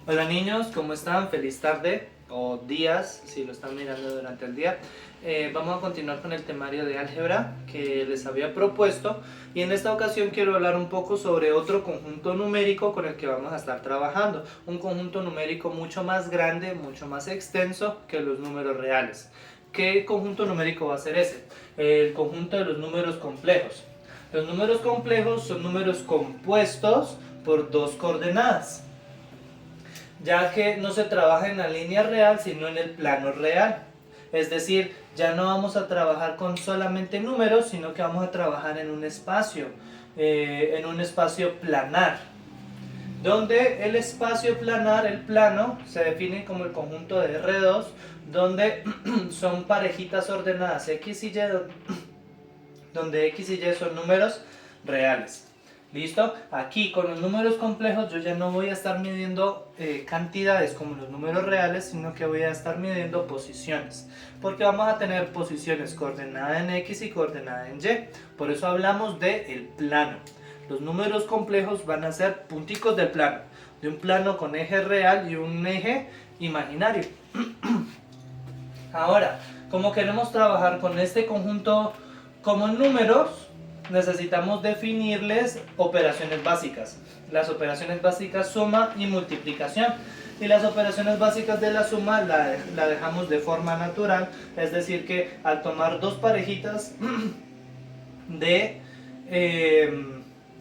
Hola niños, ¿cómo están? Feliz tarde o días, si lo están mirando durante el día. Vamos a continuar con el temario de álgebra que les había propuesto y en esta ocasión quiero hablar un poco sobre otro conjunto numérico con el que vamos a estar trabajando. Un conjunto numérico mucho más grande, mucho más extenso que los números reales. ¿Qué conjunto numérico va a ser ese? El conjunto de los números complejos. Los números complejos son números compuestos por dos coordenadas, ya que no se trabaja en la línea real, sino en el plano real. Es decir, ya no vamos a trabajar con solamente números, sino que vamos a trabajar en un espacio planar, donde el espacio planar, el plano, se define como el conjunto de R2, donde son parejitas ordenadas X y Y, donde X y Y son números reales. ¿Listo? Aquí con los números complejos yo ya no voy a estar midiendo cantidades como los números reales, sino que voy a estar midiendo posiciones. Porque vamos a tener posiciones coordenada en X y coordenada en Y. Por eso hablamos del plano. Los números complejos van a ser punticos del plano. De un plano con eje real y un eje imaginario. Ahora, como queremos trabajar con este conjunto como números, necesitamos definirles operaciones básicas. Las operaciones básicas suma y multiplicación. Y las operaciones básicas de la suma la dejamos de forma natural, es decir que al tomar dos parejitas de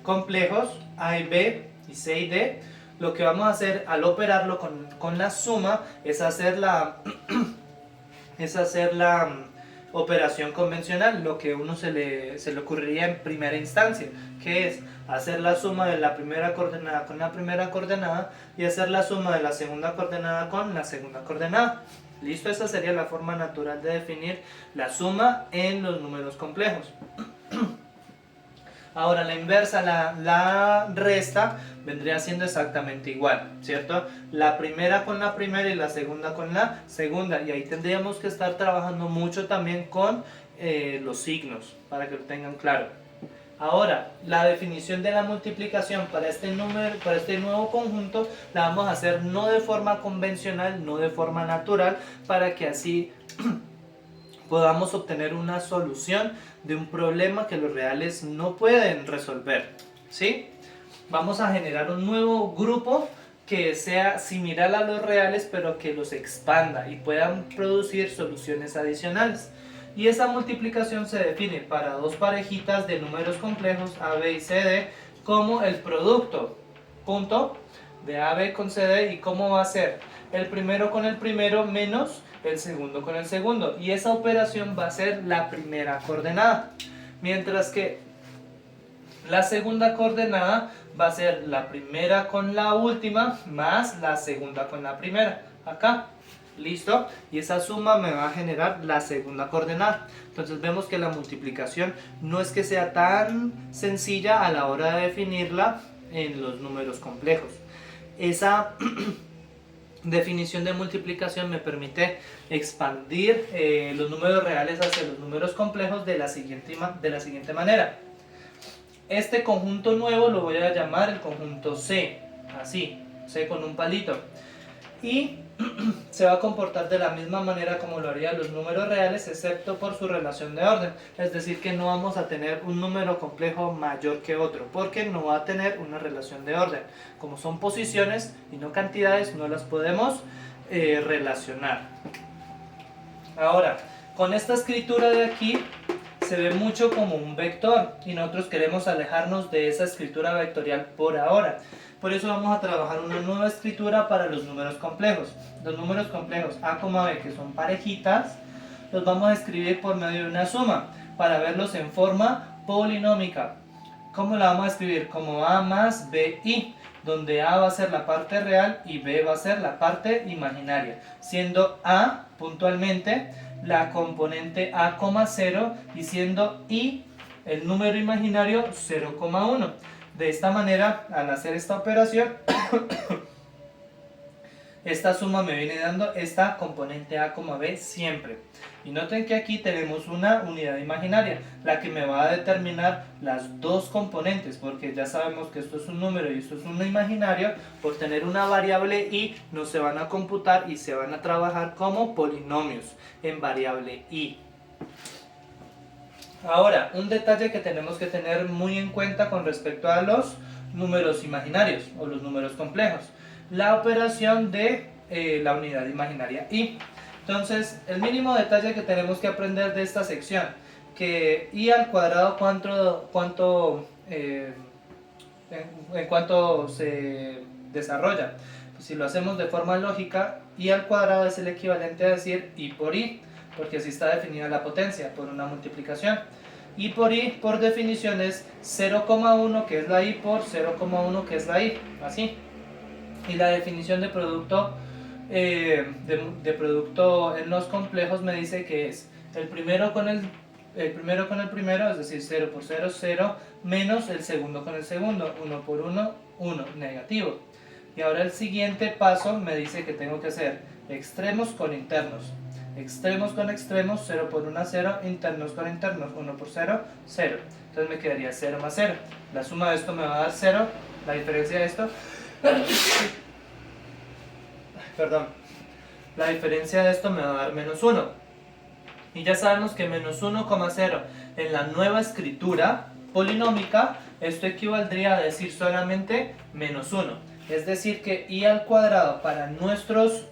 complejos A y B y C y D, lo que vamos a hacer al operarlo con la suma es hacer la operación convencional, lo que a uno se le ocurriría en primera instancia, que es hacer la suma de la primera coordenada con la primera coordenada y hacer la suma de la segunda coordenada con la segunda coordenada. ¿Listo? Esa sería la forma natural de definir la suma en los números complejos. Ahora la inversa, la resta, vendría siendo exactamente igual, ¿cierto? La primera con la primera y la segunda con la segunda. Y ahí tendríamos que estar trabajando mucho también con los signos, para que lo tengan claro. Ahora, la definición de la multiplicación para este nuevo conjunto la vamos a hacer no de forma convencional, no de forma natural, para que así podamos obtener una solución de un problema que los reales no pueden resolver, ¿sí? Vamos a generar un nuevo grupo que sea similar a los reales, pero que los expanda y puedan producir soluciones adicionales. Y esa multiplicación se define para dos parejitas de números complejos A, B y C, D como el producto, punto, de A, B con C, D. ¿Y cómo va a ser? El primero con el primero menos el segundo con el segundo. Y esa operación va a ser la primera coordenada. Mientras que la segunda coordenada va a ser la primera con la última más la segunda con la primera. Acá. ¿Listo? Y esa suma me va a generar la segunda coordenada. Entonces vemos que la multiplicación no es que sea tan sencilla a la hora de definirla en los números complejos. Esa definición de multiplicación me permite expandir los números reales hacia los números complejos de la siguiente manera. Este conjunto nuevo lo voy a llamar el conjunto C, así, C con un palito. Y se va a comportar de la misma manera como lo harían los números reales, excepto por su relación de orden. Es decir, que no vamos a tener un número complejo mayor que otro, porque no va a tener una relación de orden. Como son posiciones y no cantidades, no las podemos relacionar. Ahora, con esta escritura de aquí se ve mucho como un vector y nosotros queremos alejarnos de esa escritura vectorial por ahora. Por eso vamos a trabajar una nueva escritura para los números complejos. Los números complejos A, B, que son parejitas, los vamos a escribir por medio de una suma para verlos en forma polinómica. ¿Cómo la vamos a escribir? Como A más BI, donde A va a ser la parte real y B va a ser la parte imaginaria, siendo A puntualmente la componente A,0 y siendo I el número imaginario 0,1. De esta manera, al hacer esta operación, esta suma me viene dando esta componente A, B siempre. Y noten que aquí tenemos una unidad imaginaria, la que me va a determinar las dos componentes, porque ya sabemos que esto es un número y esto es un imaginario. Por tener una variable y no se van a computar y se van a trabajar como polinomios en variable y. Ahora, un detalle que tenemos que tener muy en cuenta con respecto a los números imaginarios o los números complejos, la operación de la unidad imaginaria y. Entonces, el mínimo detalle que tenemos que aprender de esta sección, que y al cuadrado en cuánto se desarrolla. Pues si lo hacemos de forma lógica, y al cuadrado es el equivalente a decir y por i, porque así está definida la potencia, por una multiplicación. Y por i, por definición, es 0,1 que es la i por 0,1 que es la i, así. Y la definición de producto producto en los complejos me dice que es el primero con el primero, es decir, 0 por 0, 0, menos el segundo con el segundo, 1 por 1, 1, negativo. Y ahora el siguiente paso me dice que tengo que hacer extremos con internos. Extremos con extremos, 0 por 1, 0, internos con internos, 1 por 0, 0. Entonces me quedaría 0 más 0. La suma de esto me va a dar 0, la diferencia de esto... Perdón. La diferencia de esto me va a dar menos 1. Y ya sabemos que menos 1,0 en la nueva escritura polinómica, esto equivaldría a decir solamente menos 1. Es decir que i al cuadrado para en nuestros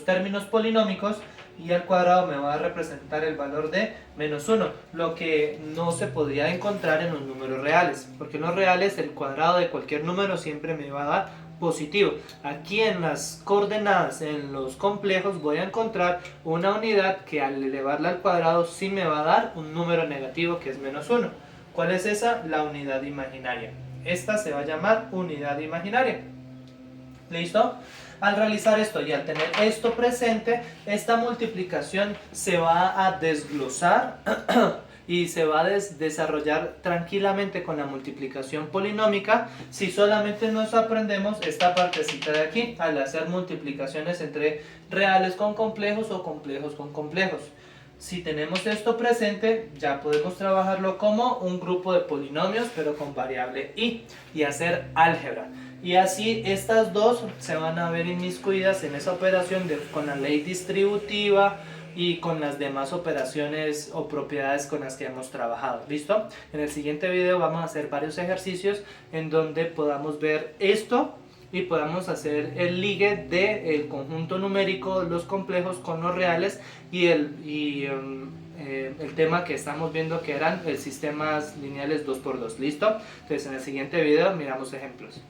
términos polinómicos, i al cuadrado me va a representar el valor de menos 1, lo que no se podría encontrar en los números reales, porque en los reales el cuadrado de cualquier número siempre me va a dar positivo. Aquí en las coordenadas, en los complejos, voy a encontrar una unidad que al elevarla al cuadrado sí me va a dar un número negativo que es menos 1. ¿Cuál es esa? La unidad imaginaria. Esta se va a llamar unidad imaginaria. ¿Listo? Al realizar esto y al tener esto presente, esta multiplicación se va a desglosar y se va a desarrollar tranquilamente con la multiplicación polinómica si solamente nos aprendemos esta partecita de aquí, al hacer multiplicaciones entre reales con complejos o complejos con complejos. Si tenemos esto presente, ya podemos trabajarlo como un grupo de polinomios, pero con variable i, y hacer álgebra. Y así estas dos se van a ver inmiscuidas en esa operación con la ley distributiva y con las demás operaciones o propiedades con las que hemos trabajado. ¿Listo? En el siguiente video vamos a hacer varios ejercicios en donde podamos ver esto y podamos hacer el ligue del conjunto numérico, los complejos con los reales y el tema que estamos viendo que eran sistemas lineales 2×2. ¿Listo? Entonces en el siguiente video miramos ejemplos.